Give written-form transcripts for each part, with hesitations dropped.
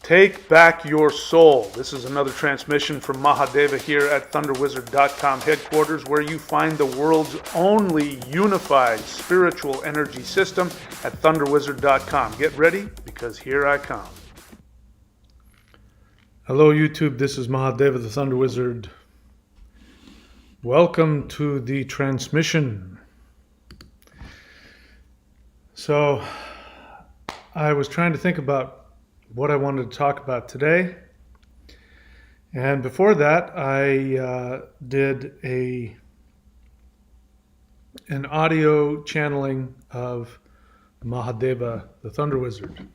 Take back your soul. This is another transmission from Mahadeva here at thunderwizard.com headquarters, where you find the world's only unified spiritual energy system at thunderwizard.com. Get ready, because here I come. Hello YouTube, this is Mahadeva the Thunder Wizard. Welcome to the transmission. So, I was trying to think about what I wanted to talk about today. And before that, I did an audio channeling of Mahadeva, the Thunder Wizard.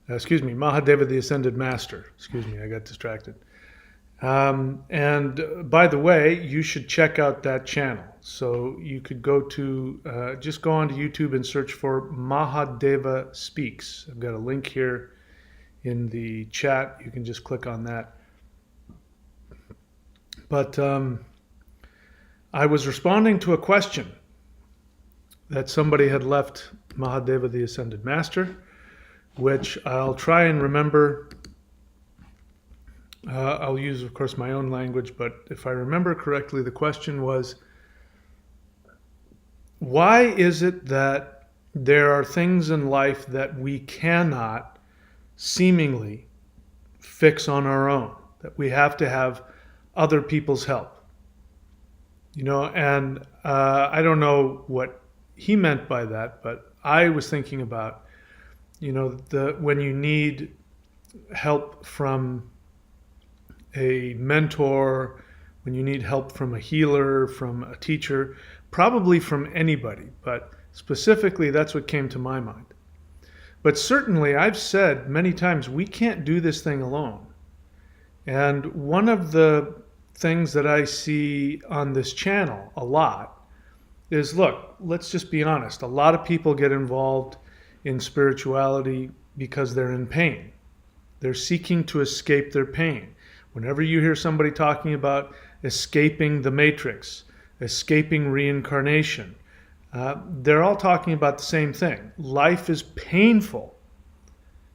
Mahadeva, the Ascended Master. I got distracted. And by the way, you should check out that channel. So you could go to, just go onto YouTube and search for Mahadeva Speaks. I've got a link here in the chat. You can just click on that. But I was responding to a question that somebody had left Mahadeva, the Ascended Master, which I'll try and remember. I'll use, of course, my own language, but if I remember correctly, the question was, why is it that there are things in life that we cannot seemingly fix on our own, that we have to have other people's help? You know, and I don't know what he meant by that, but I was thinking about, you know, when you need help from a mentor, when you need help from a healer, from a teacher, probably from anybody, but specifically that's what came to my mind. But certainly I've said many times, we can't do this thing alone. And one of the things that I see on this channel a lot is, look, let's just be honest. A lot of people get involved in spirituality because they're in pain. They're seeking to escape their pain. Whenever you hear somebody talking about escaping the matrix, escaping reincarnation, they're all talking about the same thing. Life is painful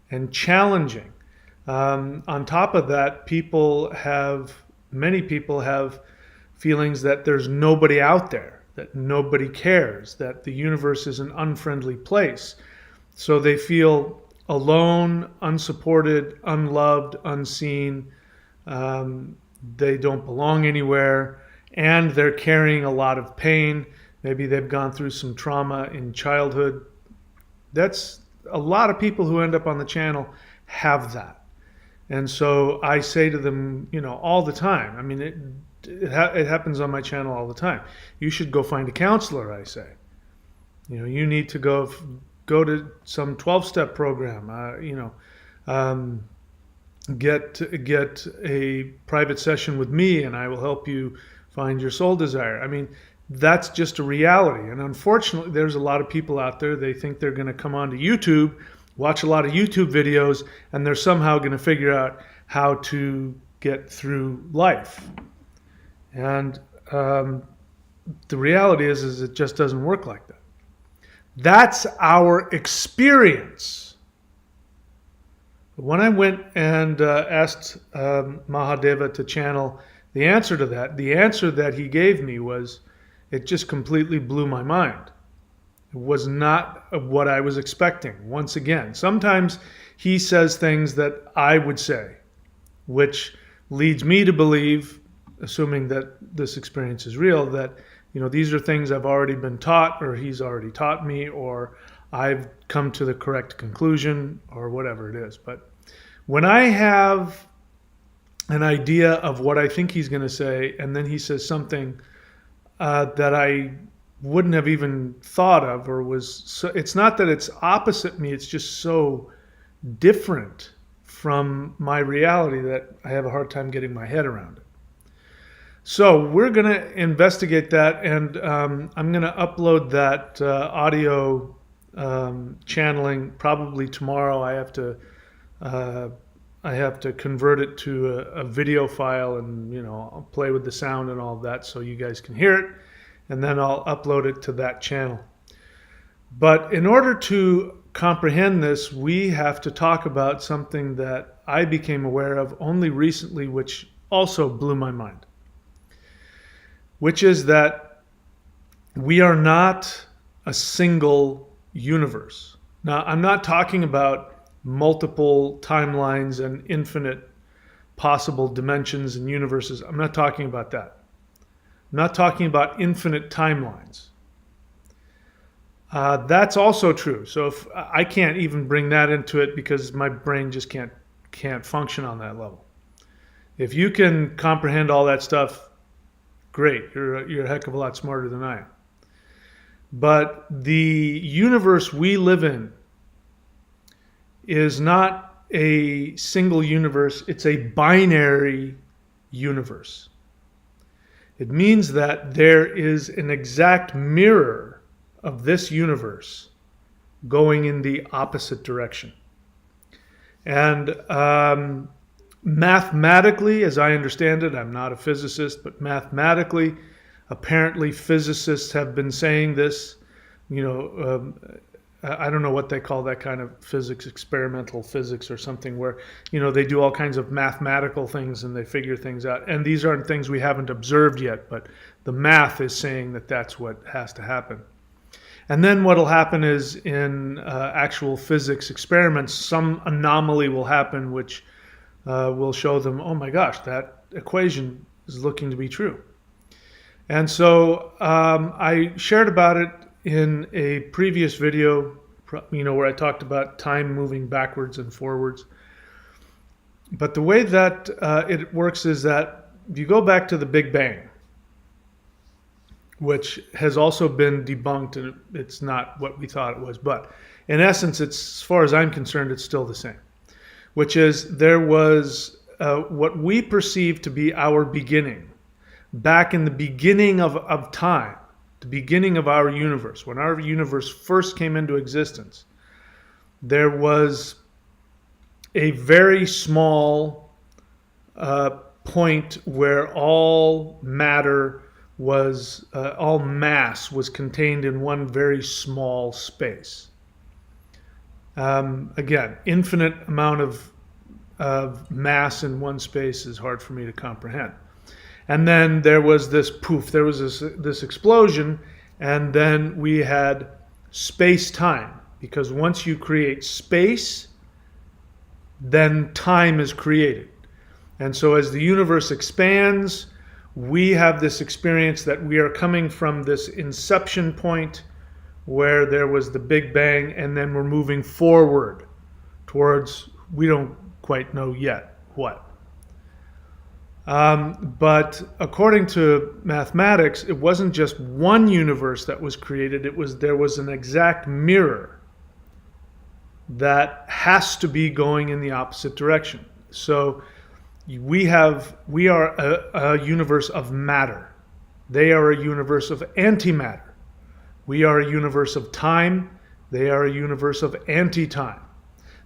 and challenging. On top of that, many people have feelings that there's nobody out there, that nobody cares, that the universe is an unfriendly place. So they feel alone, unsupported, unloved, unseen. They don't belong anywhere, and they're carrying a lot of pain. Maybe they've gone through some trauma in childhood. That's a lot of people who end up on the channel have that. And so I say to them, you know, all the time. I mean, it happens on my channel all the time. You should go find a counselor, I say. You know, you need to go to some 12-step program, get a private session with me, and I will help you find your soul desire. I mean, that's just a reality. And unfortunately, there's a lot of people out there, they think they're going to come onto YouTube, watch a lot of YouTube videos, and they're somehow going to figure out how to get through life. And the reality is it just doesn't work like that. That's our experience. When I went and asked Mahadeva to channel the answer to that, the answer that he gave me was, it just completely blew my mind. It was not what I was expecting. Once again, sometimes he says things that I would say, which leads me to believe, assuming that this experience is real, that, you know, these are things I've already been taught, or he's already taught me, or I've come to the correct conclusion, or whatever it is. But when I have an idea of what I think he's going to say, and then he says something that I wouldn't have even thought of, or was, so, it's not that it's opposite me, it's just so different from my reality that I have a hard time getting my head around it. So we're going to investigate that, and I'm going to upload that audio channeling probably tomorrow. I have to convert it to a video file, and, you know, I'll play with the sound and all of that so you guys can hear it, and then I'll upload it to that channel. But in order to comprehend this, we have to talk about something that I became aware of only recently, which also blew my mind, which is that we are not a single universe. Now, I'm not talking about multiple timelines and infinite possible dimensions and universes. I'm not talking about that. I'm not talking about infinite timelines. That's also true. So if I can't even bring that into it because my brain just can't function on that level. If you can comprehend all that stuff, great. You're a heck of a lot smarter than I am. But the universe we live in is not a single universe. It's a binary universe. It means that there is an exact mirror of this universe going in the opposite direction. And mathematically, as I understand it, I'm not a physicist, but mathematically, apparently physicists have been saying this, I don't know what they call that kind of physics, experimental physics or something, where, they do all kinds of mathematical things and they figure things out. And these aren't things we haven't observed yet, but the math is saying that that's what has to happen. And then what will happen is in actual physics experiments, some anomaly will happen which will show them, oh my gosh, that equation is looking to be true. And so I shared about it in a previous video, where I talked about time moving backwards and forwards. But the way that it works is that if you go back to the Big Bang, which has also been debunked, and it's not what we thought it was, but in essence, as far as I'm concerned, it's still the same, which is there was what we perceive to be our beginning, back in the beginning of time, the beginning of our universe. When our universe first came into existence, there was a very small point where all matter was, all mass was contained in one very small space. Again, infinite amount of mass in one space is hard for me to comprehend. And then there was this poof, there was this explosion, and then we had space-time. Because once you create space, then time is created. And so as the universe expands, we have this experience that we are coming from this inception point where there was the Big Bang, and then we're moving forward towards, we don't quite know yet what. But according to mathematics, it wasn't just one universe that was created. There was an exact mirror that has to be going in the opposite direction. So we are a universe of matter. They are a universe of antimatter. We are a universe of time. They are a universe of anti-time.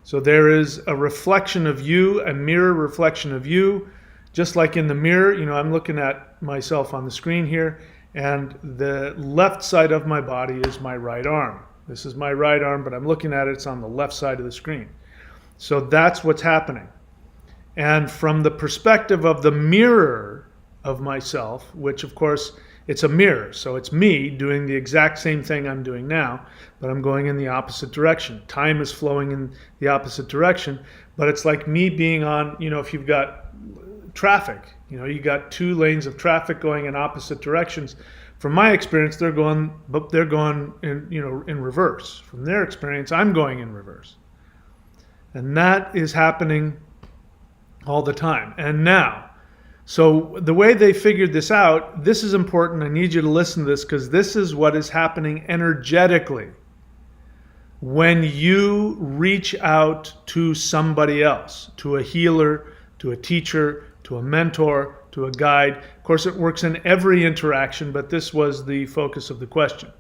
So there is a reflection of you, a mirror reflection of you. Just like in the mirror, I'm looking at myself on the screen here, and the left side of my body is my right arm. This is my right arm, but I'm looking at it, it's on the left side of the screen. So that's what's happening. And from the perspective of the mirror of myself, which of course it's a mirror, so it's me doing the exact same thing I'm doing now, but I'm going in the opposite direction. Time is flowing in the opposite direction, but it's like me being on, if you've got traffic, you got two lanes of traffic going in opposite directions. From my experience, they're going in reverse. From their experience, I'm going in reverse. And that is happening all the time. And now, so the way they figured this out, this is important. I need you to listen to this because this is what is happening energetically when you reach out to somebody else, to a healer, to a teacher, to a mentor, to a guide. Of course, it works in every interaction, but this was the focus of the question.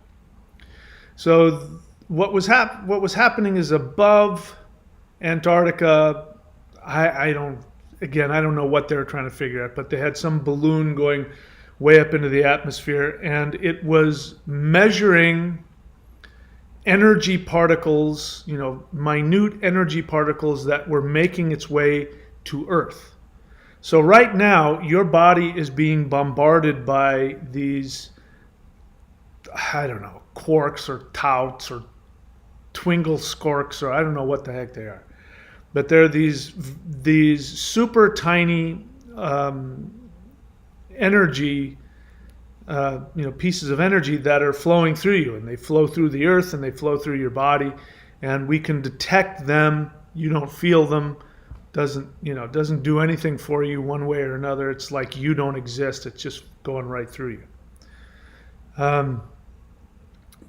So what was happening is above Antarctica, I don't know what they were trying to figure out, but they had some balloon going way up into the atmosphere, and it was measuring energy particles, minute energy particles that were making its way to Earth. So right now, your body is being bombarded by these, I don't know, quarks or touts or twingle skorks, or I don't know what the heck they are. But they're these super tiny energy, pieces of energy that are flowing through you, and they flow through the earth and they flow through your body, and we can detect them. You don't feel them. Doesn't do anything for you one way or another. It's like you don't exist. It's just going right through you.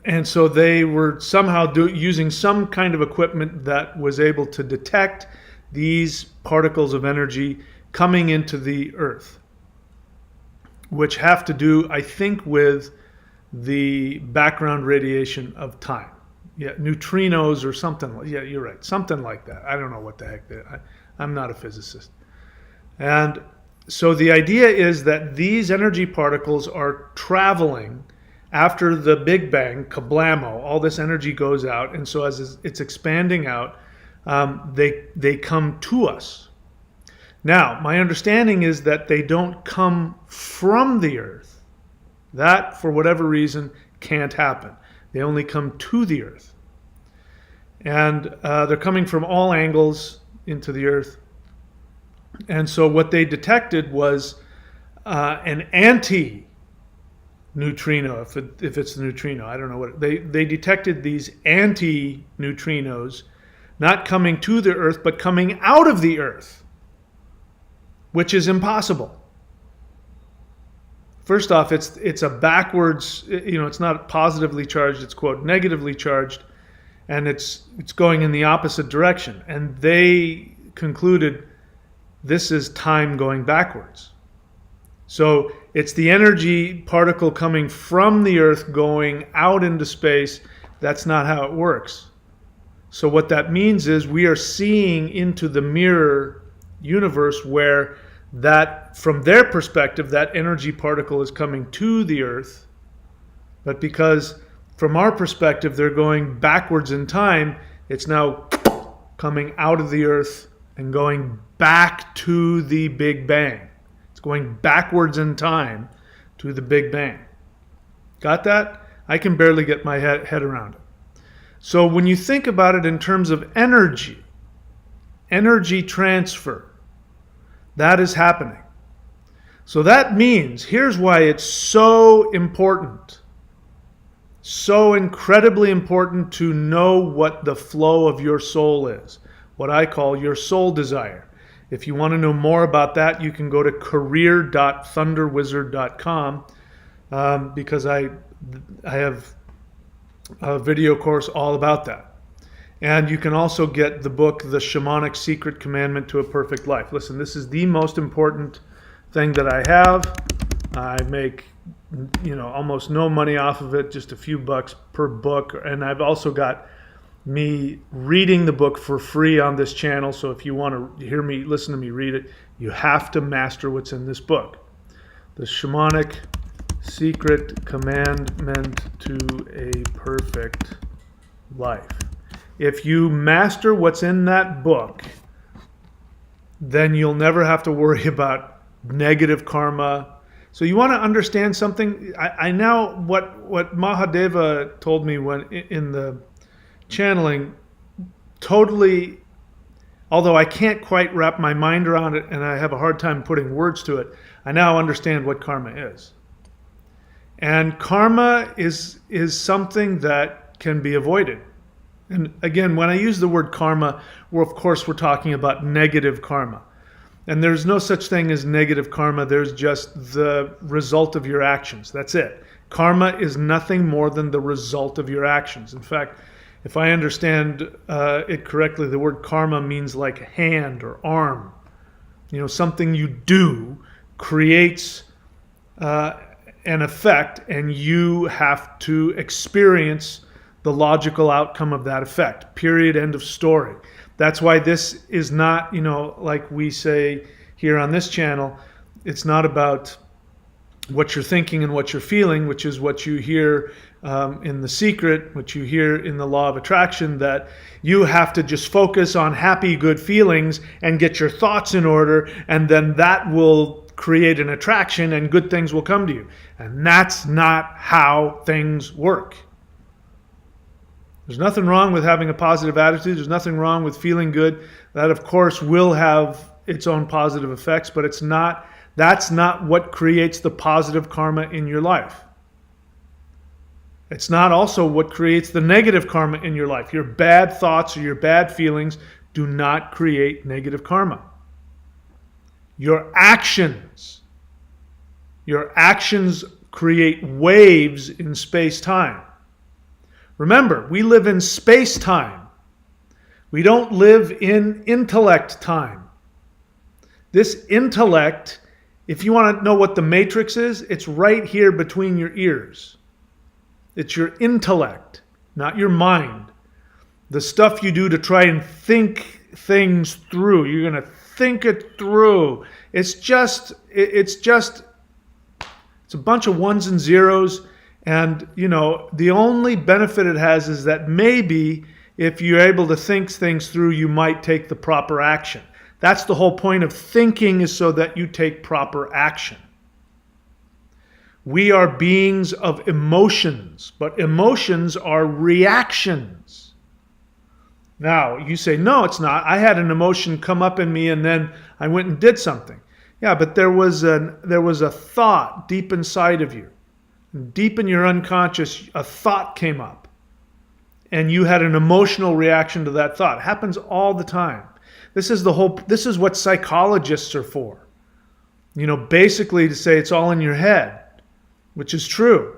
And so they were somehow using some kind of equipment that was able to detect these particles of energy coming into the earth, which have to do, I think, with the background radiation of time. Yeah, neutrinos or something. Yeah, you're right. Something like that. I don't know what the heck I'm not a physicist. And so the idea is that these energy particles are traveling after the Big Bang, kablamo, all this energy goes out. And so as it's expanding out, they come to us. Now, my understanding is that they don't come from the earth. That, for whatever reason, can't happen. They only come to the earth. And they're coming from all angles into the earth. And so what they detected was an anti-neutrino, if it's the neutrino. I don't know what. They detected these anti-neutrinos not coming to the earth, but coming out of the earth, which is impossible. First off, it's a backwards, it's not positively charged, it's, quote, negatively charged, and it's going in the opposite direction. And they concluded this is time going backwards. So it's the energy particle coming from the earth going out into space. That's not how it works. So what that means is we are seeing into the mirror universe where that, from their perspective, that energy particle is coming to the earth. But because from our perspective they're going backwards in time, it's now coming out of the earth and going back to the Big Bang. It's going backwards in time to the Big Bang. Got that? I can barely get my head around it. So when you think about it in terms of energy transfer, that is happening. So that means, here's why it's so important, so incredibly important to know what the flow of your soul is, what I call your soul desire. If you want to know more about that, you can go to career.thunderwizard.com because I have a video course all about that. And you can also get the book, The Shamanic Secret Commandment to a Perfect Life. Listen, this is the most important thing that I have. I make, almost no money off of it, just a few bucks per book. And I've also got me reading the book for free on this channel. So if you want to listen to me read it, you have to master what's in this book. The Shamanic Secret Commandment to a Perfect Life. If you master what's in that book, then you'll never have to worry about negative karma. So you want to understand something? I now, what Mahadeva told me when in the channeling, totally, although I can't quite wrap my mind around it and I have a hard time putting words to it, I now understand what karma is. And karma is something that can be avoided. And again, when I use the word karma, of course we're talking about negative karma. And there's no such thing as negative karma. There's just the result of your actions. That's it. Karma is nothing more than the result of your actions. In fact, if I understand it correctly, the word karma means like hand or arm. Something you do creates an effect, and you have to experience the logical outcome of that effect. Period. End of story. That's why this is not, like we say here on this channel, it's not about what you're thinking and what you're feeling, which is what you hear in The Secret, which you hear in the Law of Attraction, that you have to just focus on happy, good feelings and get your thoughts in order, and then that will create an attraction and good things will come to you. And that's not how things work. There's nothing wrong with having a positive attitude. There's nothing wrong with feeling good. That, of course, will have its own positive effects, but that's not what creates the positive karma in your life. It's not also what creates the negative karma in your life. Your bad thoughts or your bad feelings do not create negative karma. Your actions create waves in space-time. Remember, we live in space-time. We don't live in intellect time. This intellect, if you want to know what the matrix is, it's right here between your ears. It's your intellect, not your mind. The stuff you do to try and think things through. You're going to think it through. It's a bunch of ones and zeros. And, the only benefit it has is that maybe if you're able to think things through, you might take the proper action. That's the whole point of thinking, is so that you take proper action. We are beings of emotions, but emotions are reactions. Now, you say, no, it's not. I had an emotion come up in me and then I went and did something. Yeah, but there was a thought deep inside of you. Deep in your unconscious, a thought came up. And you had an emotional reaction to that thought. It happens all the time. This is what psychologists are for. Basically to say it's all in your head, which is true.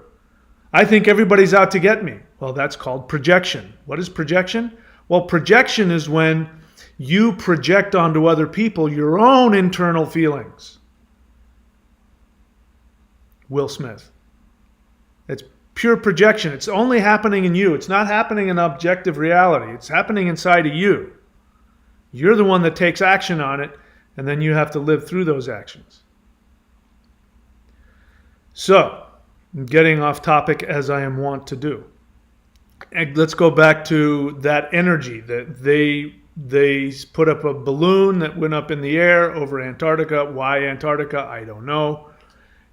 I think everybody's out to get me. Well, that's called projection. What is projection? Well, projection is when you project onto other people your own internal feelings. Will Smith. It's pure projection. It's only happening in you. It's not happening in objective reality. It's happening inside of you. You're the one that takes action on it, and then you have to live through those actions. So, I'm getting off topic as I am wont to do. And let's go back to that energy that they put up a balloon that went up in the air over Antarctica. Why Antarctica? I don't know.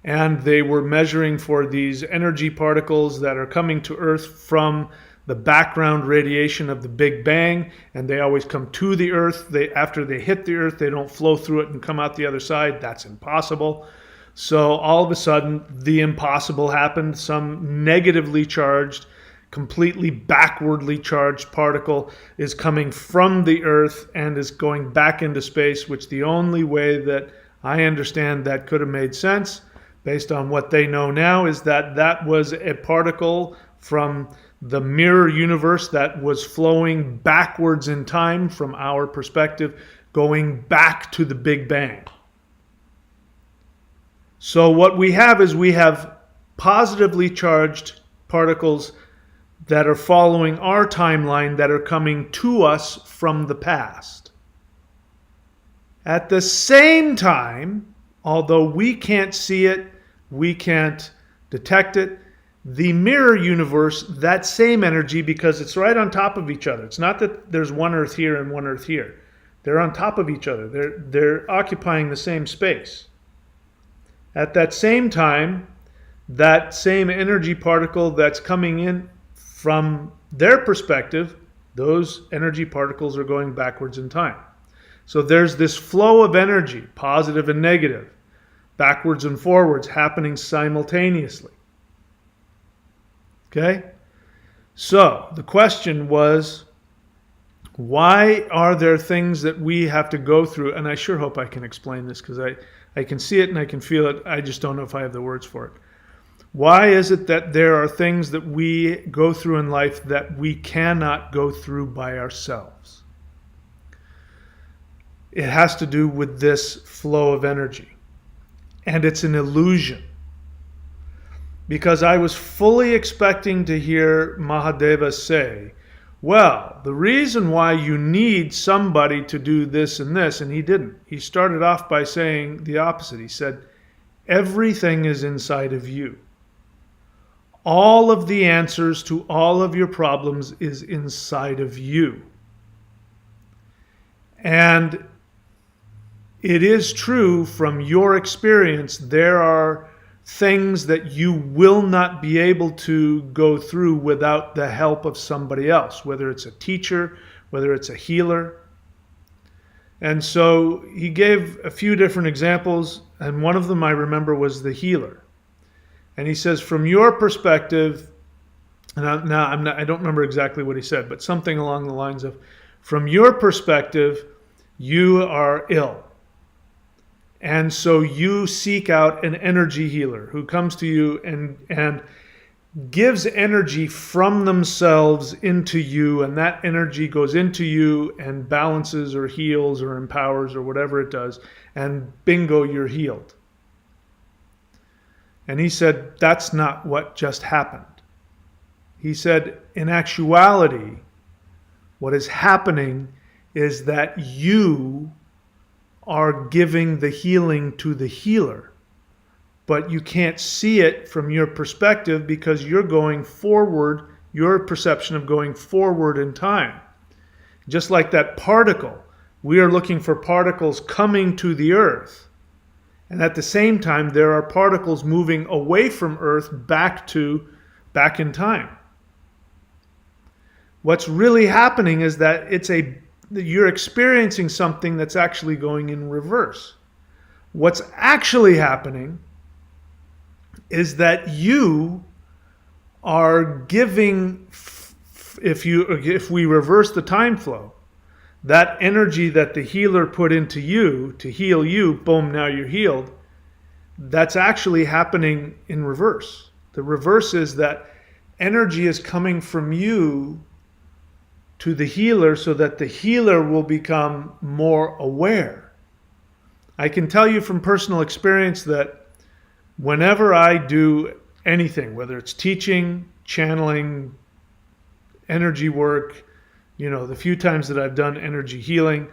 And they were measuring for these energy particles that are coming to Earth from the background radiation of the Big Bang, and they always come to the Earth. After they hit the Earth, they don't flow through it and come out the other side. That's impossible. So all of a sudden, the impossible happened. Some negatively charged, completely backwardly charged particle is coming from the Earth and is going back into space, which the only way that I understand that could have made sense, based on what they know now, is that was a particle from the mirror universe that was flowing backwards in time from our perspective, going back to the Big Bang. So what we have is we have positively charged particles that are following our timeline that are coming to us from the past. At the same time, although we can't see it, we can't detect it, the mirror universe, that same energy, because it's right on top of each other. It's not that there's one Earth here and one Earth here. They're on top of each other. They're occupying the same space. At that same time, that same energy particle that's coming in from their perspective, those energy particles are going backwards in time. So there's this flow of energy, positive and negative, backwards and forwards, happening simultaneously. Okay? So the question was, why are there things that we have to go through? And I sure hope I can explain this, because I can see it and I can feel it. I just don't know if I have the words for it. Why is it that there are things that we go through in life that we cannot go through by ourselves? It has to do with this flow of energy. And it's an illusion. Because I was fully expecting to hear Mahadeva say, well, the reason why you need somebody to do this and this, and he didn't. He started off by saying the opposite. He said, Everything is inside of you. All of the answers to all of your problems is inside of you. And it is true from your experience, there are things that you will not be able to go through without the help of somebody else, whether it's a teacher, whether it's a healer. And so he gave a few different examples, and one of them I remember was the healer. And he says, from your perspective, and I don't remember exactly what he said, but something along the lines of, from your perspective, you are ill. And so you seek out an energy healer who comes to you and gives energy from themselves into you, and that energy goes into you and balances or heals or empowers or whatever it does, and bingo, you're healed. And he said, that's not what just happened. He said, in actuality, what is happening is that you are giving the healing to the healer. But you can't see it from your perspective because you're going forward, your perception of going forward in time. Just like that particle, we are looking for particles coming to the earth. And at the same time, there are particles moving away from Earth back in time. What's really happening is that you're experiencing something that's actually going in reverse. What's actually happening is that you are giving, if we reverse the time flow, that energy that the healer put into you to heal you, boom, now you're healed, that's actually happening in reverse. The reverse is that energy is coming from you to the healer so that the healer will become more aware. I can tell you from personal experience that whenever I do anything, whether it's teaching, channeling, energy work, the few times that I've done energy healing,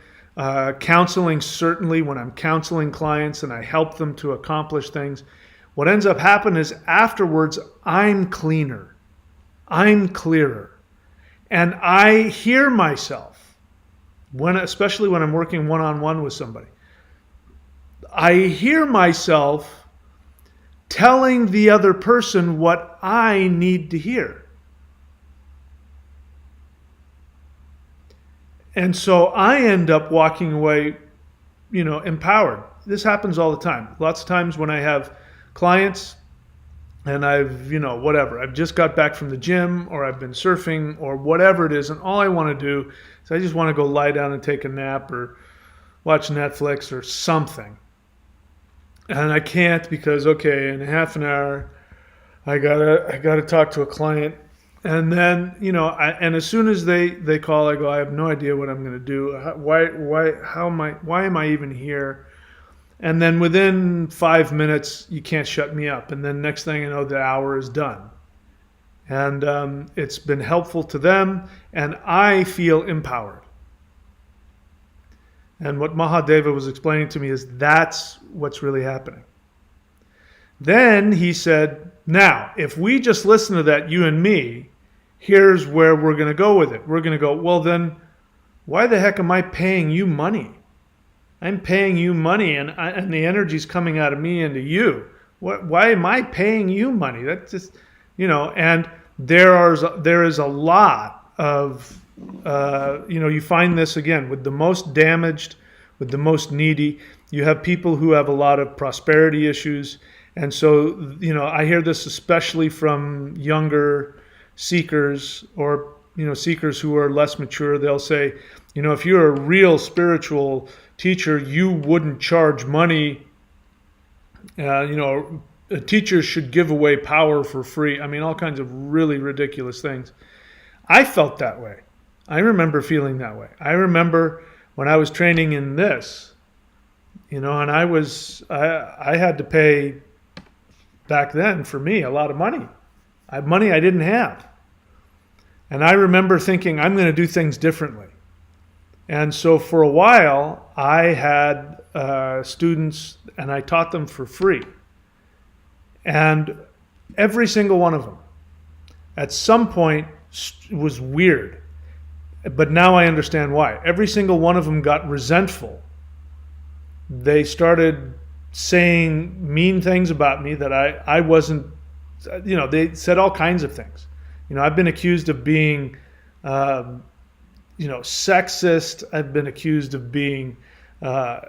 counseling, certainly when I'm counseling clients and I help them to accomplish things, what ends up happening is afterwards, I'm cleaner, I'm clearer. And I hear myself, especially when I'm working one-on-one with somebody, I hear myself telling the other person what I need to hear. And so I end up walking away, empowered. This happens all the time. Lots of times when I have clients and I've just got back from the gym or I've been surfing or whatever it is, and all I want to do is I just want to go lie down and take a nap or watch Netflix or something. And I can't because, in half an hour, I gotta talk to a client. And then, and as soon as they call, I go, I have no idea what I'm going to do. Why am I even here? And then within 5 minutes, you can't shut me up. And then next thing you know, the hour is done. And it's been helpful to them, and I feel empowered. And what Mahadeva was explaining to me is that's what's really happening. Then he said, now, if we just listen to that, you and me, here's where we're going to go with it. We're going to go, well, then why the heck am I paying you money? I'm paying you money, and the energy's coming out of me into you. Why am I paying you money? That's just, and there is a lot of, you find this again with the most damaged, with the most needy. You have people who have a lot of prosperity issues. And so, I hear this especially from younger seekers or, seekers who are less mature. They'll say, if you're a real spiritual teacher, you wouldn't charge money. Teachers should give away power for free. I mean, all kinds of really ridiculous things. I felt that way. I remember feeling that way. I remember when I was training in this, and I had to pay back then for me a lot of money. Money I didn't have. And I remember thinking, I'm going to do things differently. And so for a while, I had students and I taught them for free. And every single one of them at some point was weird. But now I understand why. Every single one of them got resentful. They started saying mean things about me that I wasn't, they said all kinds of things. I've been accused of being, sexist. I've been accused of being, a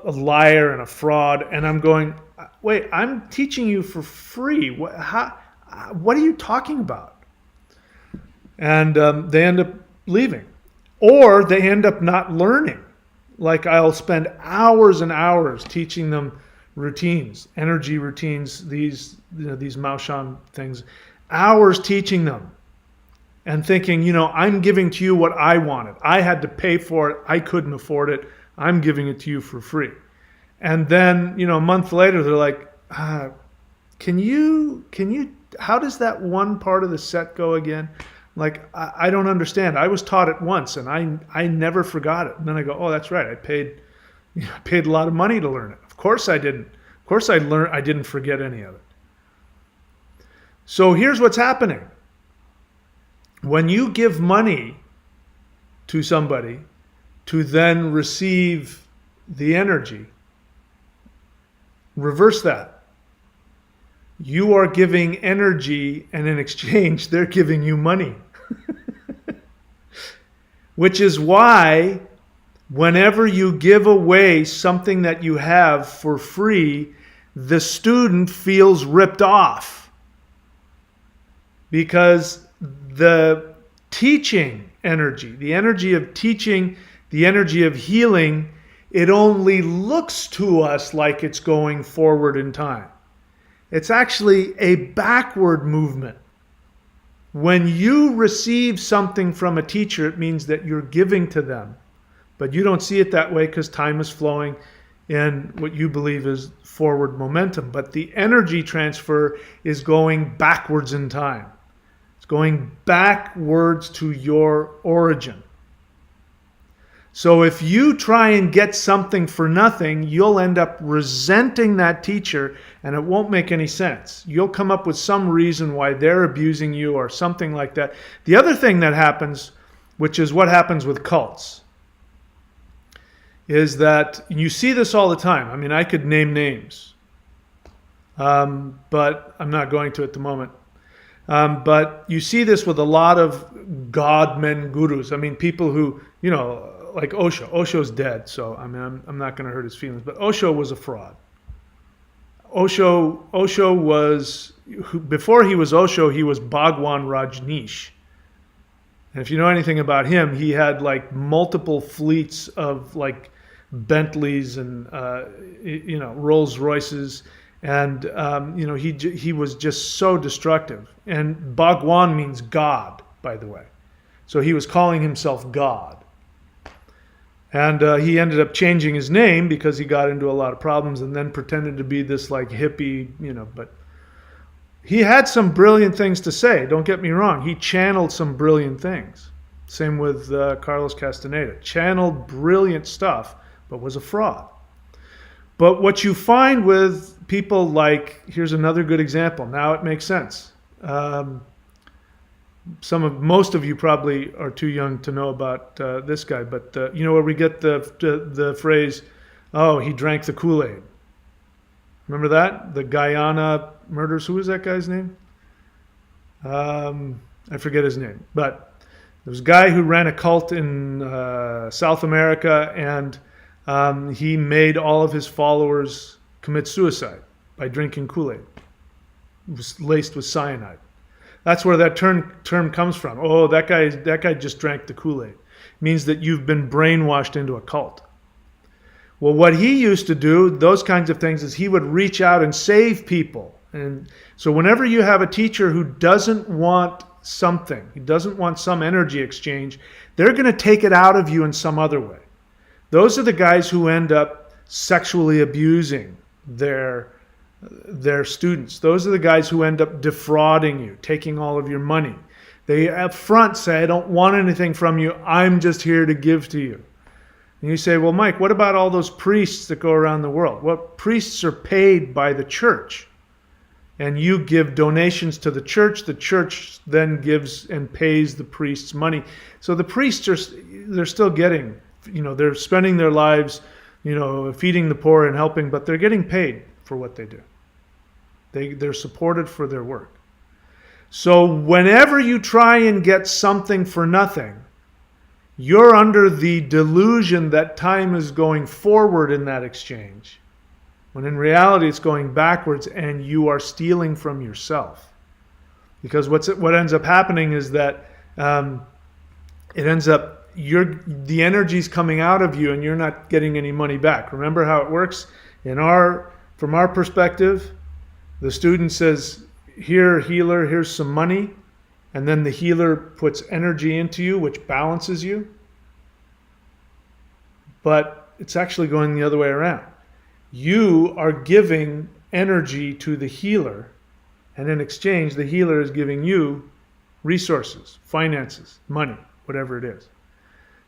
liar and a fraud. And I'm going, wait, I'm teaching you for free. What are you talking about? And they end up leaving. Or they end up not learning. Like I'll spend hours and hours teaching them routines, energy routines, these Maoshan things, hours teaching them and thinking, I'm giving to you what I wanted. I had to pay for it. I couldn't afford it. I'm giving it to you for free. And then, a month later, they're like, can you, how does that one part of the set go again? Like, I don't understand. I was taught it once and I never forgot it. And then I go, oh, that's right. I paid a lot of money to learn it. Of course I didn't. Of course I didn't forget any of it. So here's what's happening. When you give money to somebody to then receive the energy, reverse that. You are giving energy, and in exchange, they're giving you money. Which is why whenever you give away something that you have for free, the student feels ripped off. Because the teaching energy, the energy of teaching, the energy of healing, it only looks to us like it's going forward in time. It's actually a backward movement. When you receive something from a teacher, it means that you're giving to them. But you don't see it that way because time is flowing in what you believe is forward momentum. But the energy transfer is going backwards in time. It's going backwards to your origin. So if you try and get something for nothing, you'll end up resenting that teacher and it won't make any sense. You'll come up with some reason why they're abusing you or something like that. The other thing that happens, which is what happens with cults, is that you see this all the time. I mean, I could name names, but I'm not going to at the moment. But you see this with a lot of God men gurus. I mean, people who, like Osho. Osho's dead, so I mean, I'm not going to hurt his feelings. But Osho was a fraud. Osho was, before he was Osho, he was Bhagwan Rajneesh. And if you know anything about him, he had like multiple fleets of like Bentleys and Rolls Royces, and he was just so destructive. And Bhagwan means God, by the way. So he was calling himself God. And he ended up changing his name because he got into a lot of problems and then pretended to be this like hippie, but he had some brilliant things to say. Don't get me wrong. He channeled some brilliant things. Same with Carlos Castaneda. Channeled brilliant stuff, but was a fraud. But what you find with people like, here's another good example. Now it makes sense. Most of you probably are too young to know about this guy, but where we get the phrase, "Oh, he drank the Kool-Aid." Remember that? The Guyana murders. Who was that guy's name? I forget his name, but there was a guy who ran a cult in South America, and he made all of his followers commit suicide by drinking Kool-Aid. It was laced with cyanide. That's where that term comes from. Oh, that guy just drank the Kool-Aid. It means that you've been brainwashed into a cult. Well, what he used to do, those kinds of things, is he would reach out and save people. And so whenever you have a teacher who doesn't want something, he doesn't want some energy exchange, they're going to take it out of you in some other way. Those are the guys who end up sexually abusing their students. Those are the guys who end up defrauding you, taking all of your money. They up front say, I don't want anything from you. I'm just here to give to you. And you say, well, Mike, what about all those priests that go around the world? Well, priests are paid by the church. and you give donations to the church then gives and pays the priests money. So the priests they're still getting, they're spending their lives, feeding the poor and helping, but they're getting paid for what they do. They're supported for their work. So whenever you try and get something for nothing, you're under the delusion that time is going forward in that exchange, when in reality it's going backwards, and you are stealing from yourself. Because what ends up happening is that it ends up the energy's coming out of you and you're not getting any money back. Remember how it works? From our perspective, the student says, "Here, healer, here's some money." And then the healer puts energy into you, which balances you. But it's actually going the other way around. You are giving energy to the healer, and in exchange, the healer is giving you resources, finances, money, whatever it is.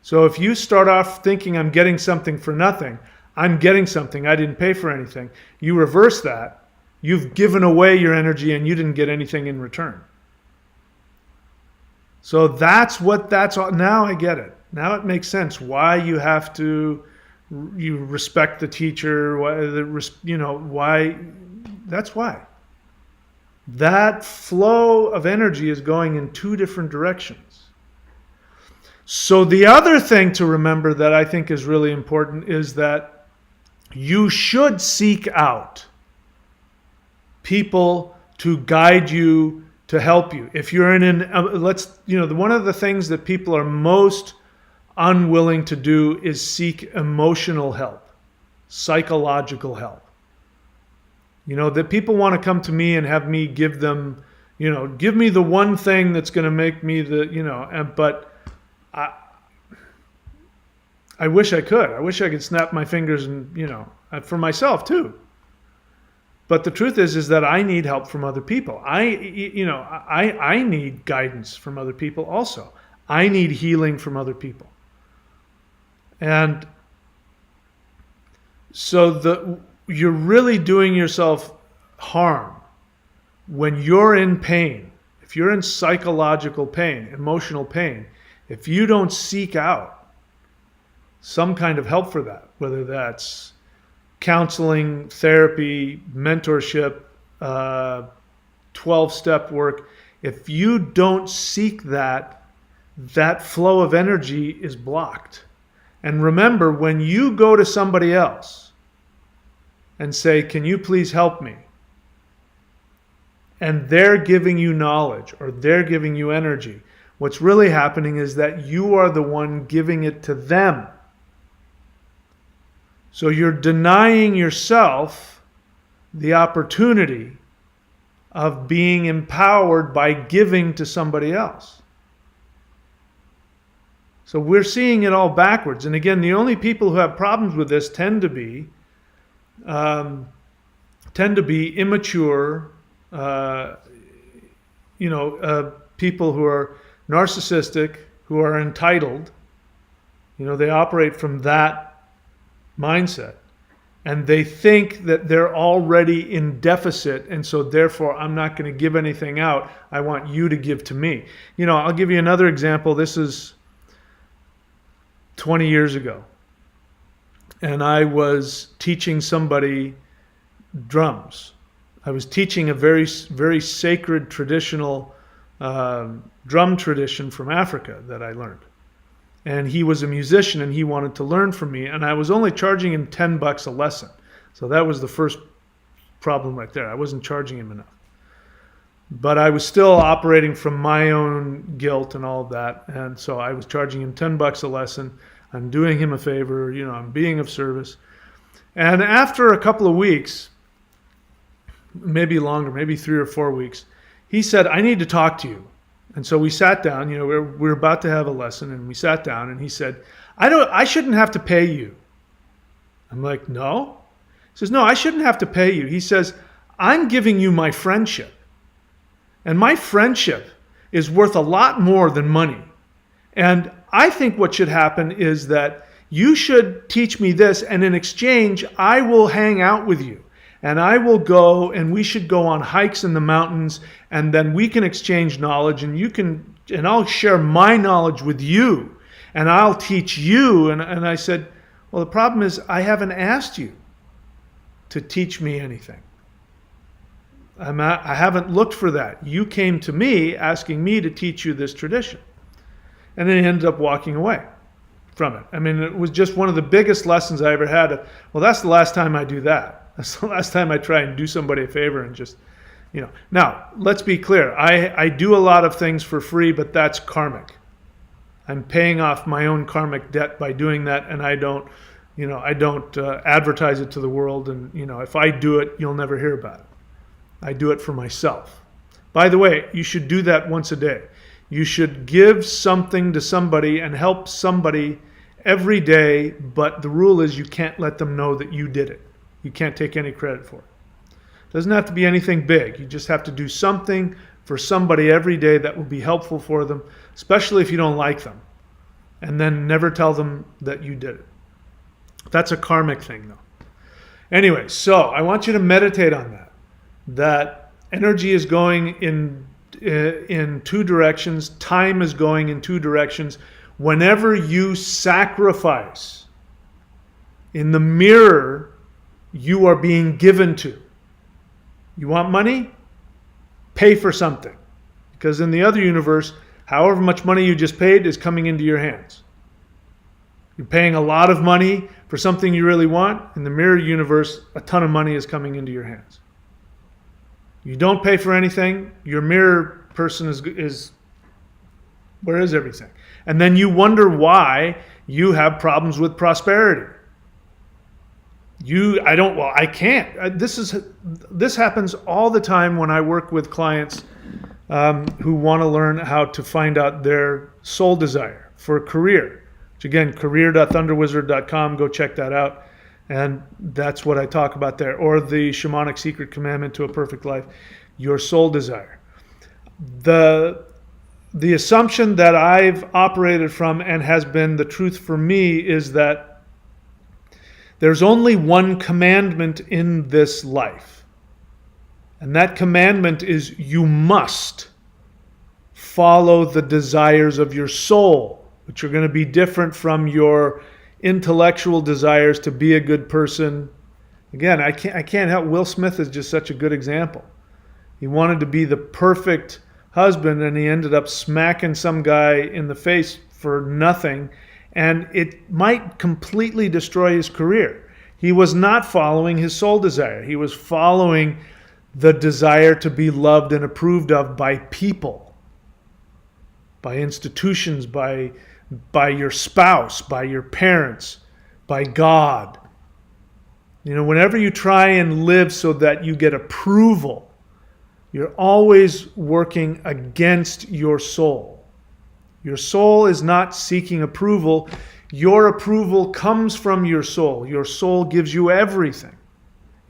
So if you start off thinking, I'm getting something for nothing, I'm getting something, I didn't pay for anything, you reverse that. You've given away your energy and you didn't get anything in return. So that's all. Now I get it. Now it makes sense why you respect the teacher, why. That's why. That flow of energy is going in two different directions. So the other thing to remember that I think is really important is that you should seek out people to guide you, to help you. If you're one of the things that people are most unwilling to do is seek emotional help, psychological help. That people want to come to me and have me give them, give me the one thing that's going to make me but I wish I could. I wish I could snap my fingers and, for myself too. But the truth is that I need help from other people. I need guidance from other people also. I need healing from other people. And so you're really doing yourself harm when you're in pain. If you're in psychological pain, emotional pain, if you don't seek out some kind of help for that, whether that's counseling, therapy, mentorship, 12-step work, if you don't seek that flow of energy is blocked. And remember, when you go to somebody else and say, "Can you please help me?" and they're giving you knowledge or they're giving you energy, what's really happening is that you are the one giving it to them. So you're denying yourself the opportunity of being empowered by giving to somebody else. So we're seeing it all backwards. And again, the only people who have problems with this tend to be immature, people who are narcissistic, who are entitled. They operate from that mindset, and they think that they're already in deficit, and so therefore I'm not going to give anything out. I want you to give to me. I'll give you another example. This is 20 years ago, and I was teaching somebody drums. I was teaching a very, very sacred traditional drum tradition from Africa that I learned. And he was a musician and he wanted to learn from me, and I was only charging him $10 a lesson. So that was the first problem right there. I wasn't charging him enough. But I was still operating from my own guilt and all of that. And so I was charging him $10 a lesson. I'm doing him a favor, I'm being of service. And after a couple of weeks, maybe longer, maybe 3 or 4 weeks, he said, "I need to talk to you." And so we sat down, we're about to have a lesson, and we sat down, and he said, I shouldn't have to pay you. I'm like, "No?" He says, "No, I shouldn't have to pay you." He says, "I'm giving you my friendship. And my friendship is worth a lot more than money. And I think what should happen is that you should teach me this, and in exchange, I will hang out with you. and I will go, and we should go on hikes in the mountains, and then we can exchange knowledge, and and I'll share my knowledge with you, and I'll teach you. And I said, well, the problem is I haven't asked you to teach me anything. I haven't looked for that. You came to me asking me to teach you this tradition. And then he ended up walking away from it. I mean, it was just one of the biggest lessons I ever had. Well, that's the last time I do that. That's the last time I try and do somebody a favor and just, Now, let's be clear. I do a lot of things for free, but that's karmic. I'm paying off my own karmic debt by doing that, and I don't advertise it to the world. And, if I do it, you'll never hear about it. I do it for myself. By the way, you should do that once a day. You should give something to somebody and help somebody every day, but the rule is you can't let them know that you did it. You can't take any credit for it. It doesn't have to be anything big. You just have to do something for somebody every day that will be helpful for them, especially if you don't like them, and then never tell them that you did it. That's a karmic thing, though. Anyway, so I want you to meditate on that energy is going in two directions. Time is going in two directions. Whenever you sacrifice, in the mirror, you are being given to. You want money? Pay for something. Because in the other universe, however much money you just paid is coming into your hands. You're paying a lot of money for something you really want. In the mirror universe, a ton of money is coming into your hands. You don't pay for anything, your mirror person is where is everything? And then you wonder why you have problems with prosperity. I can't. This happens all the time when I work with clients who want to learn how to find out their soul desire for a career. Which again, career.thunderwizard.com, go check that out. And that's what I talk about there. Or the shamanic secret commandment to a perfect life, your soul desire. The assumption that I've operated from and has been the truth for me is that there's only one commandment in this life. And that commandment is you must follow the desires of your soul, which are going to be different from your intellectual desires to be a good person. Again, I can't help. Will Smith is just such a good example. He wanted to be the perfect husband, and he ended up smacking some guy in the face for nothing, and it might completely destroy his career. He was not following his soul desire. He was following the desire to be loved and approved of by people, by institutions, by your spouse, by your parents, by God. Whenever you try and live so that you get approval, you're always working against your soul. Your soul is not seeking approval. Your approval comes from your soul. Your soul gives you everything,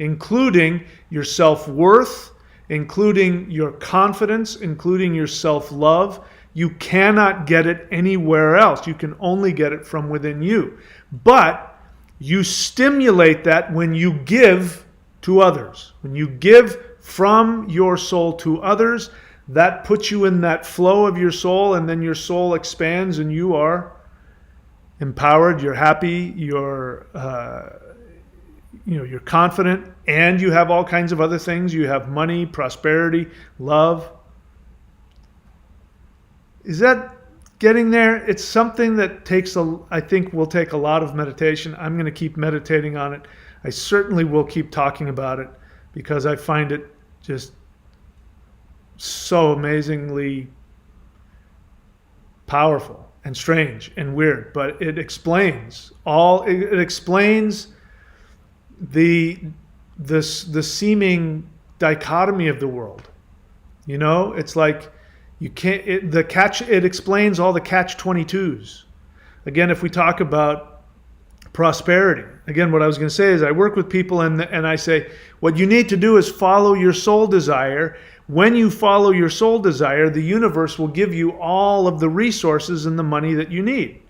including your self-worth, including your confidence, including your self-love. You cannot get it anywhere else. You can only get it from within you. But you stimulate that when you give to others. When you give from your soul to others, that puts you in that flow of your soul, and then your soul expands and you are empowered, you're happy, you're confident, and you have all kinds of other things. You have money, prosperity, love. Is that getting there? It's something that I think will take a lot of meditation. I'm going to keep meditating on it. I certainly will keep talking about it because I find it just so amazingly powerful and strange and weird. But it explains the seeming dichotomy of the world. It's like you can't. It explains all the catch-22s. Again, if we talk about prosperity, again, what I was going to say is I work with people and I say, what you need to do is follow your soul desire. When you follow your soul desire, the universe will give you all of the resources and the money that you need.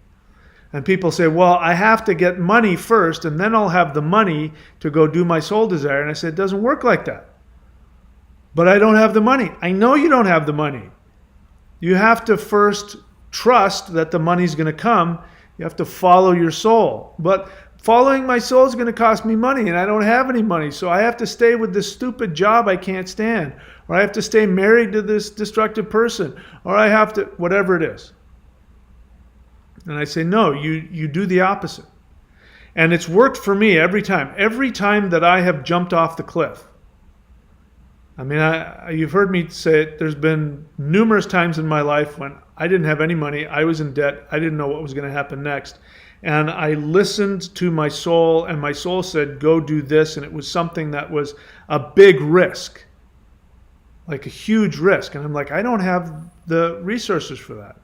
And people say, well, I have to get money first and then I'll have the money to go do my soul desire. And I said, it doesn't work like that. But I don't have the money. I know you don't have the money. You have to first trust that the money's going to come. You have to follow your soul. But following my soul is going to cost me money, and I don't have any money. So I have to stay with this stupid job I can't stand. Or I have to stay married to this destructive person. Or I have to, whatever it is. And I say, no, you do the opposite. And it's worked for me every time. Every time that I have jumped off the cliff. I mean, you've heard me say it. There's been numerous times in my life when I didn't have any money. I was in debt. I didn't know what was going to happen next. And I listened to my soul, and my soul said, go do this. And it was something that was a big risk, like a huge risk. And I'm like, I don't have the resources for that.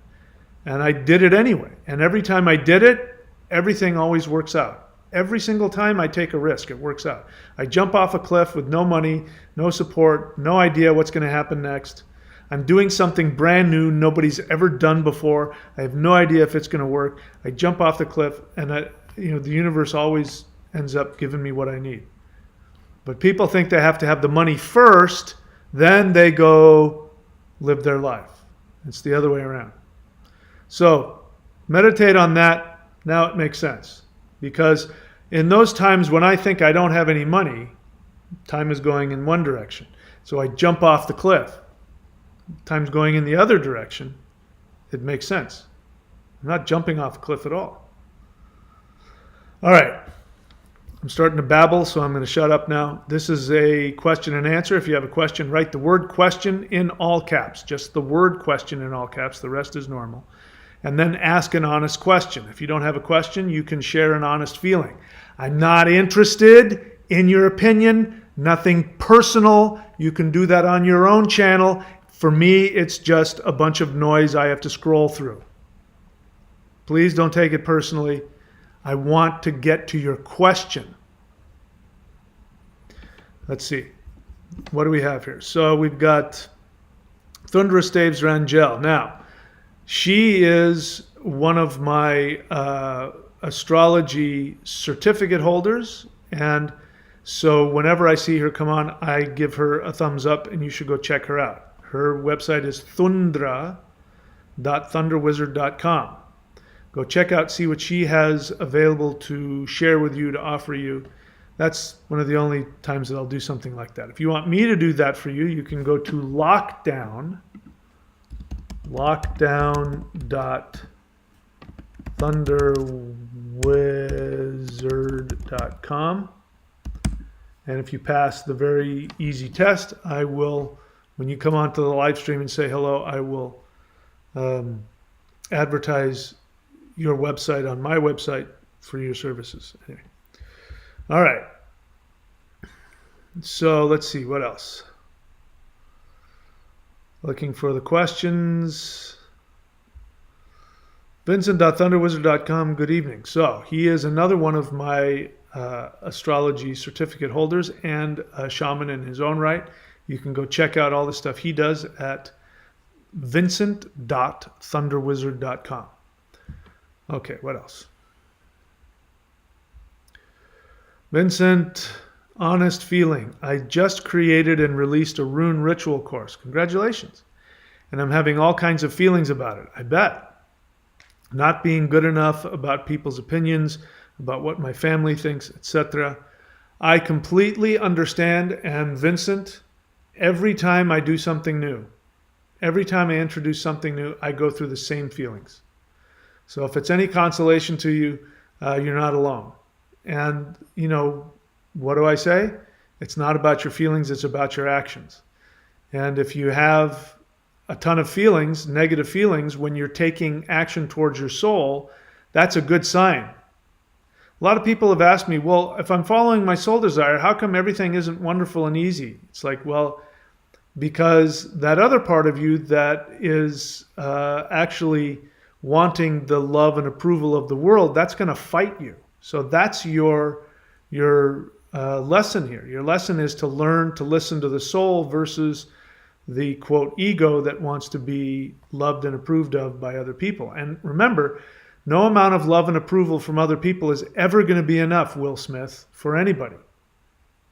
And I did it anyway. And every time I did it, everything always works out. Every single time I take a risk, it works out. I jump off a cliff with no money, no support, no idea what's going to happen next. I'm doing something brand new nobody's ever done before. I have no idea if it's going to work. I jump off the cliff, and the universe always ends up giving me what I need. But people think they have to have the money first, then they go live their life. It's the other way around. So meditate on that. Now it makes sense. Because in those times when I think I don't have any money, time is going in one direction. So I jump off the cliff. Time's going in the other direction. It makes sense. I'm not jumping off a cliff at all. All right. I'm starting to babble, so I'm going to shut up now. This is a question and answer. If you have a question, write the word question in all caps. Just the word question in all caps. The rest is normal. And then ask an honest question. If you don't have a question, you can share an honest feeling. I'm not interested in your opinion. Nothing personal. You can do that on your own channel. For me, it's just a bunch of noise I have to scroll through. Please don't take it personally. I want to get to your question. Let's see. What do we have here? So we've got Thundra Staves Rangel. Now, she is one of my astrology certificate holders, and so whenever I see her come on, I give her a thumbs up, and you should go check her out. Her website is thundra.thunderwizard.com. Go check out, see what she has available to share with you, to offer you. That's one of the only times that I'll do something like that. If you want me to do that for you, you can go to lockdown.thunderwizard.com. And if you pass the very easy test, I will, when you come onto the live stream and say hello, I will advertise your website on my website for your services. Anyway. All right. So let's see, what else? Looking for the questions. Vincent.thunderwizard.com, good evening. So he is another one of my astrology certificate holders and a shaman in his own right. You can go check out all the stuff he does at vincent.thunderwizard.com. Okay, what else? Vincent, honest feeling. I just created and released a rune ritual course. Congratulations. And I'm having all kinds of feelings about it. I bet. Not being good enough about people's opinions, about what my family thinks, etc. I completely understand. And Vincent, every time I do something new, every time I introduce something new, I go through the same feelings. So if it's any consolation to you, you're not alone. And, you know, what do I say? It's not about your feelings, it's about your actions. And if you have a ton of feelings, negative feelings, when you're taking action towards your soul, that's a good sign. A lot of people have asked me, well, if I'm following my soul desire, how come everything isn't wonderful and easy? It's like, well, because that other part of you that is actually wanting the love and approval of the world, that's going to fight you. So that's your lesson here. Your lesson is to learn to listen to the soul versus the, quote, ego that wants to be loved and approved of by other people. And remember, No amount of love and approval from other people is ever going to be enough, Will Smith, for anybody.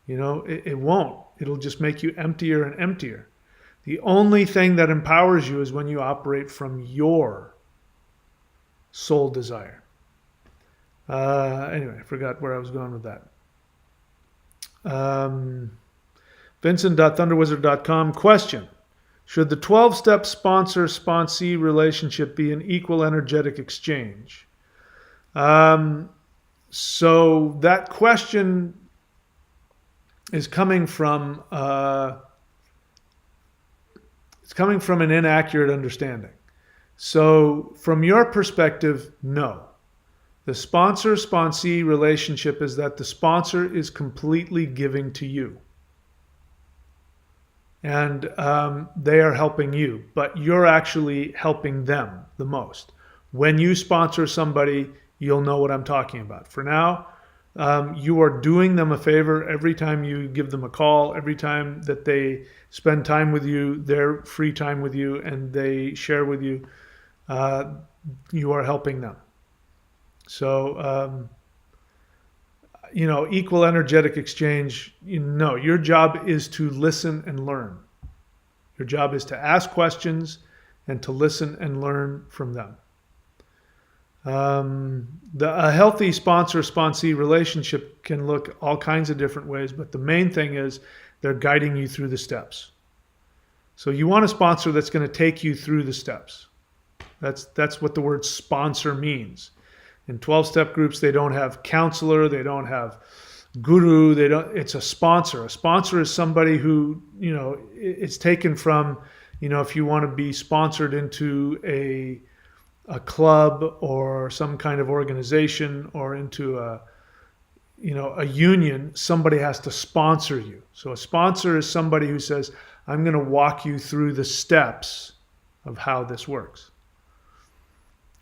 It won't. It'll just make you emptier and emptier. The only thing that empowers you is when you operate from your soul desire. Anyway, I forgot where I was going with that. Vincent.thunderwizard.com. Question. Should the 12-step sponsor-sponsee relationship be an equal energetic exchange? So that question is coming from an inaccurate understanding. So from your perspective, no. The sponsor-sponsee relationship is that the sponsor is completely giving to you. And they are helping you, but you're actually helping them the most. When you sponsor somebody, you'll know what I'm talking about. For now, you are doing them a favor every time you give them a call, every time that they spend time with you, their free time with you, and they share with you, you are helping them. So, equal energetic exchange, your job is to listen and learn. Your job is to ask questions and to listen and learn from them. A healthy sponsor-sponsee relationship can look all kinds of different ways, but the main thing is they're guiding you through the steps. So you want a sponsor that's going to take you through the steps. That's what the word sponsor means. In 12-step groups, they don't have counselor, they don't have guru, it's a sponsor. A sponsor is somebody who, it's taken from, if you want to be sponsored into a club or some kind of organization or into a union, somebody has to sponsor you. So a sponsor is somebody who says, I'm going to walk you through the steps of how this works.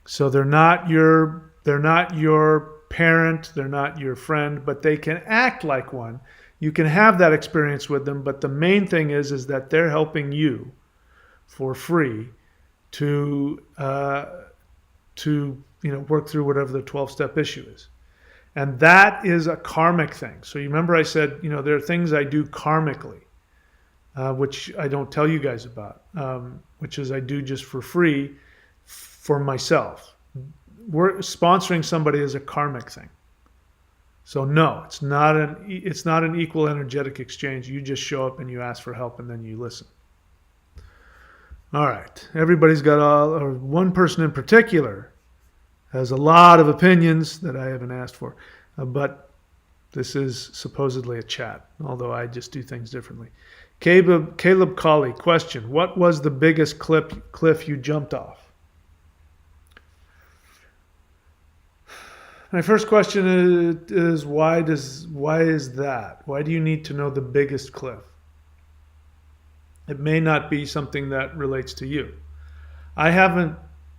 So they're not your parent, they're not your friend, but they can act like one. You can have that experience with them, but the main thing is that they're helping you for free to work through whatever the 12-step issue is. And that is a karmic thing. So you remember I said, there are things I do karmically, which I don't tell you guys about, which is I do just for free for myself. Sponsoring somebody is a karmic thing. So no, it's not an equal energetic exchange. You just show up and you ask for help and then you listen. All right. Everybody's got or one person in particular has a lot of opinions that I haven't asked for. But this is supposedly a chat, although I just do things differently. Caleb Colley, question. What was the biggest cliff you jumped off? My first question is why is that? Why do you need to know the biggest cliff? It may not be something that relates to you. I haven't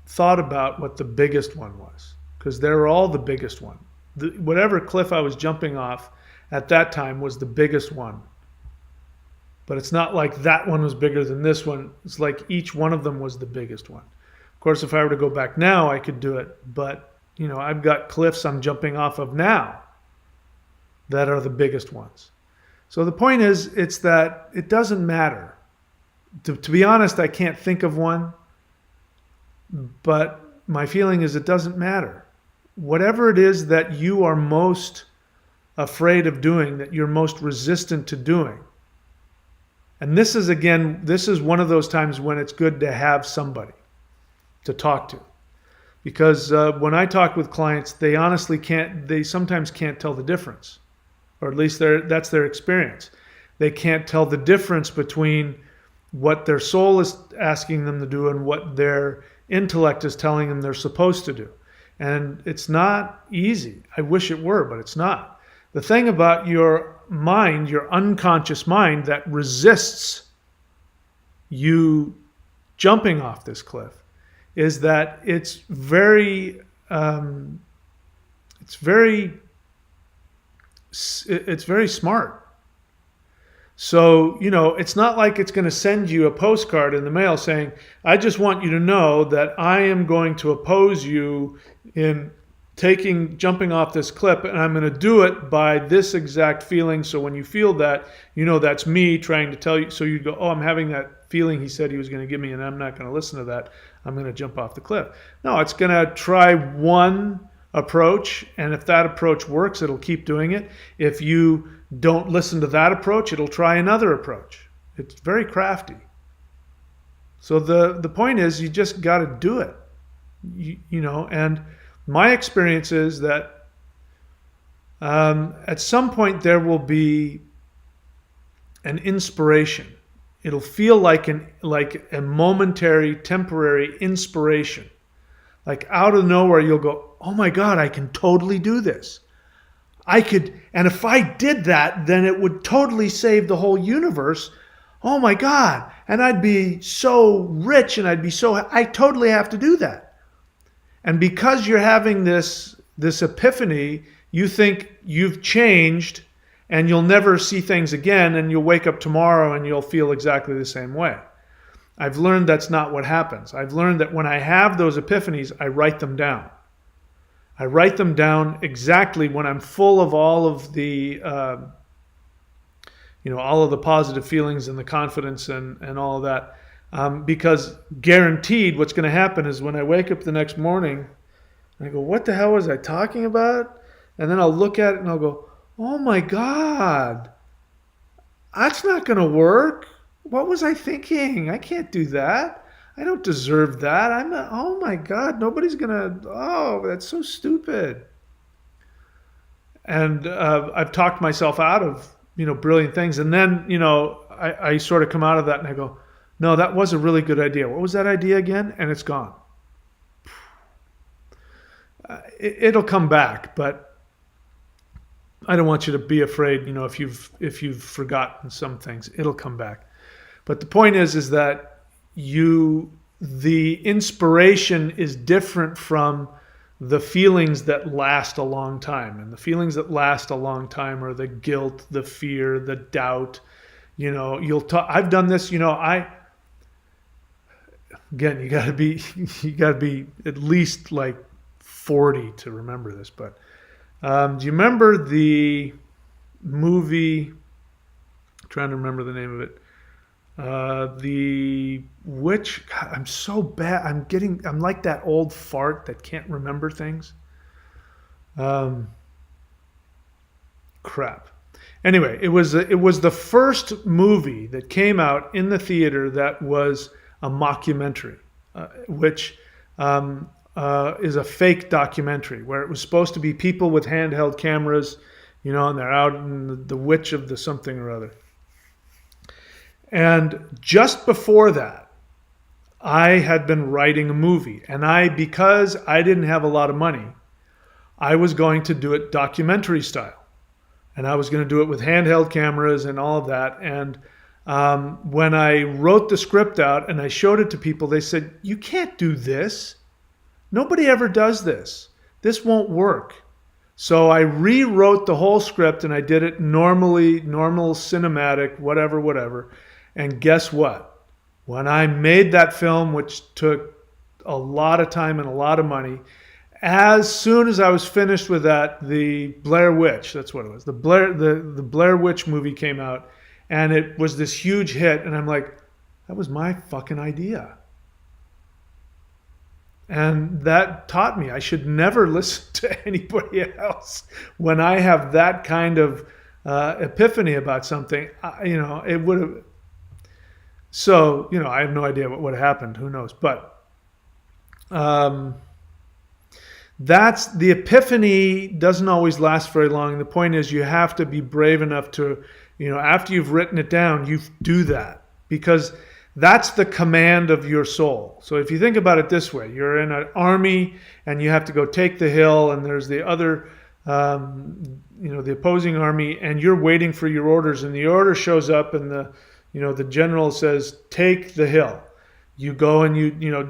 thought about what the biggest one was because they're all the biggest one. Whatever cliff I was jumping off at that time was the biggest one. But it's not like that one was bigger than this one. It's like each one of them was the biggest one. Of course, if I were to go back now, I could do it. But, I've got cliffs I'm jumping off of now that are the biggest ones. So the point is, it's that it doesn't matter. To be honest, I can't think of one. But my feeling is it doesn't matter. Whatever it is that you are most afraid of doing, that you're most resistant to doing. And this is one of those times when it's good to have somebody to talk to. Because when I talk with clients, they sometimes can't tell the difference. Or at least that's their experience. They can't tell the difference between what their soul is asking them to do and what their intellect is telling them they're supposed to do. And it's not easy. I wish it were, but it's not. The thing about your mind, your unconscious mind that resists you jumping off this cliff is that it's very smart. So, it's not like it's going to send you a postcard in the mail saying, I just want you to know that I am going to oppose you in jumping off this cliff, and I'm going to do it by this exact feeling. So when you feel that, that's me trying to tell you. So you go, oh, I'm having that feeling he said he was going to give me, and I'm not going to listen to that. I'm going to jump off the cliff. No, it's going to try one approach, and if that approach works, it'll keep doing it. If you don't listen to that approach, it'll try another approach. It's very crafty. So the point is, you just got to do it. And my experience is that at some point there will be an inspiration. It'll feel like a momentary, temporary inspiration. Like out of nowhere, you'll go, oh my God, I can totally do this. And if I did that, then it would totally save the whole universe. Oh my God. And I'd be so rich, and I totally have to do that. And because you're having this epiphany, you think you've changed and you'll never see things again, and you'll wake up tomorrow and you'll feel exactly the same way. I've learned that's not what happens. I've learned that when I have those epiphanies, I write them down. I write them down exactly when I'm full of all of the, all of the positive feelings and the confidence and all of that. Because guaranteed what's going to happen is when I wake up the next morning, and I go, what the hell was I talking about? And then I'll look at it and I'll go, oh my God, that's not going to work. What was I thinking? I can't do that. I don't deserve that. Oh my God, nobody's going to, that's so stupid. And I've talked myself out of, brilliant things. And then, I sort of come out of that and I go, no, that was a really good idea. What was that idea again? And it's gone. It'll come back, but I don't want you to be afraid. If you've forgotten some things, it'll come back. But the point is that the inspiration is different from the feelings that last a long time. And the feelings that last a long time are the guilt, the fear, the doubt. I've done this. Again, you got to be at least like 40 to remember this. But do you remember the movie? I'm trying to remember the name of it. The Witch. God, I'm so bad. I'm like that old fart that can't remember things. Crap. Anyway, it was the first movie that came out in the theater that was a mockumentary, which is a fake documentary where it was supposed to be people with handheld cameras, and they're out in the witch of the something or other. And just before that, I had been writing a movie, and because I didn't have a lot of money, I was going to do it documentary style. And I was going to do it with handheld cameras and all of that. And when I wrote the script out and I showed it to people, they said, you can't do this. Nobody ever does this. This won't work. So I rewrote the whole script and I did it normal cinematic, whatever. And guess what? When I made that film, which took a lot of time and a lot of money, as soon as I was finished with that, the Blair Witch, that's what it was, the Blair Witch movie came out, and it was this huge hit, and I'm like, that was my fucking idea. And that taught me I should never listen to anybody else when I have that kind of epiphany about something. It would have. So, I have no idea what would have happened. Who knows? But that's the epiphany doesn't always last very long. The point is you have to be brave enough to, after you've written it down, you do that because that's the command of your soul. So if you think about it this way, you're in an army and you have to go take the hill and there's the other, the opposing army and you're waiting for your orders and the order shows up and the general says, take the hill. You go and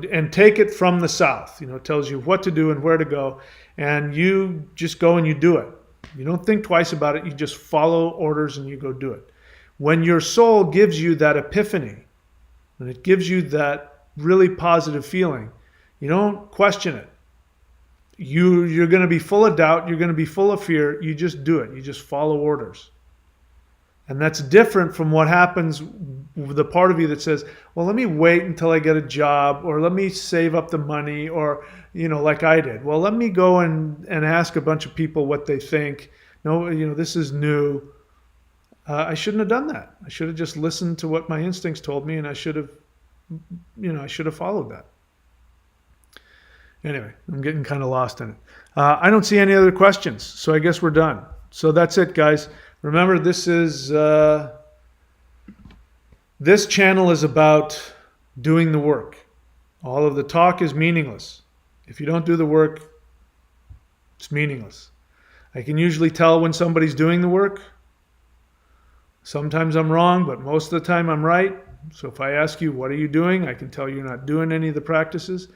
and take it from the south. It tells you what to do and where to go. And you just go and you do it. You don't think twice about it. You just follow orders and you go do it. When your soul gives you that epiphany, and it gives you that really positive feeling, you don't question it. you're going to be full of doubt. You're going to be full of fear. You just do it. You just follow orders. And that's different from what happens with the part of you that says, well, let me wait until I get a job, or let me save up the money, or, like I did. Well, let me go and ask a bunch of people what they think. No, this is new. I shouldn't have done that. I should have just listened to what my instincts told me, and I should have followed that. Anyway, I'm getting kind of lost in it. I don't see any other questions, so I guess we're done. So that's it, guys. Remember, this channel is about doing the work. All of the talk is meaningless. If you don't do the work, it's meaningless. I can usually tell when somebody's doing the work. Sometimes I'm wrong, but most of the time I'm right. So if I ask you, what are you doing? I can tell you're not doing any of the practices.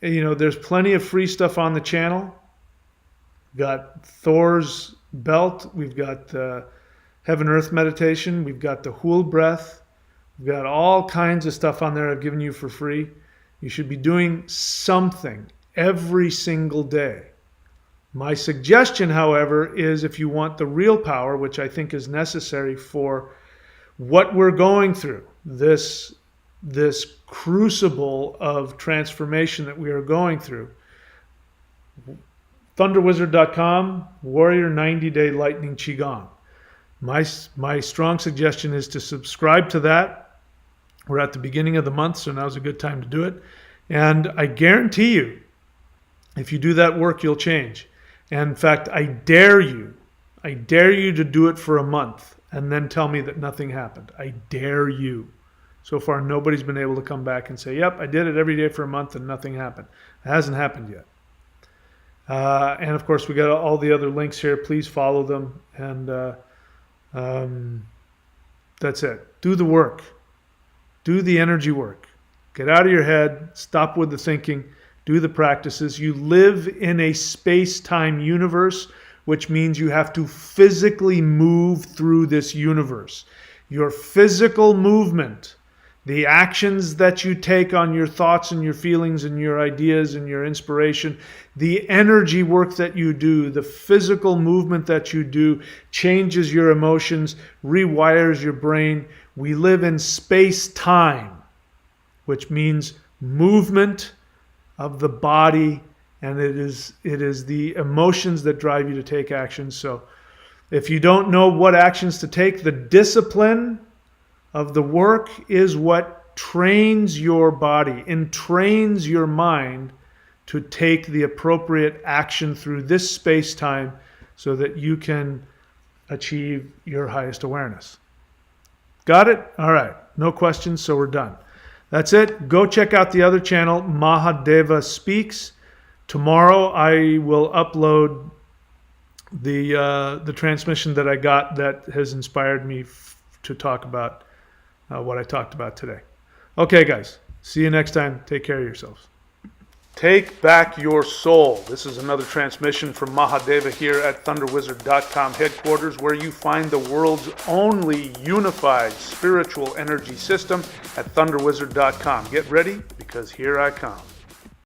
There's plenty of free stuff on the channel. We've got Thor's belt. We've got Heaven Earth meditation. We've got the Hool breath. We've got all kinds of stuff on there I've given you for free. You should be doing something every single day. My suggestion, however, is if you want the real power, which I think is necessary for what we're going through, this crucible of transformation that we are going through, thunderwizard.com, Warrior 90-Day Lightning Qigong. My strong suggestion is to subscribe to that. We're at the beginning of the month, so now's a good time to do it. And I guarantee you, if you do that work, you'll change. And in fact, I dare you to do it for a month and then tell me that nothing happened. I dare you. So far, nobody's been able to come back and say, yep, I did it every day for a month and nothing happened. It hasn't happened yet. And of course, we got all the other links here. Please follow them. And that's it. Do the work. Do the energy work. Get out of your head. Stop with the thinking. Do the practices. You live in a space-time universe, which means you have to physically move through this universe. Your physical movement, the actions that you take on your thoughts and your feelings and your ideas and your inspiration, the energy work that you do, the physical movement that you do changes your emotions, rewires your brain. We live in space-time, which means movement of the body, and it is the emotions that drive you to take action. So if you don't know what actions to take, the discipline of the work is what trains your body and trains your mind to take the appropriate action through this space-time so that you can achieve your highest awareness. Got it? All right. No questions, so we're done. That's it. Go check out the other channel, Mahadeva Speaks. Tomorrow I will upload the transmission that I got that has inspired me to talk about what I talked about today. Okay, guys. See you next time. Take care of yourselves. Take back your soul. This is another transmission from Mahadeva here at thunderwizard.com headquarters, where you find the world's only unified spiritual energy system at thunderwizard.com. Get ready, because here I come.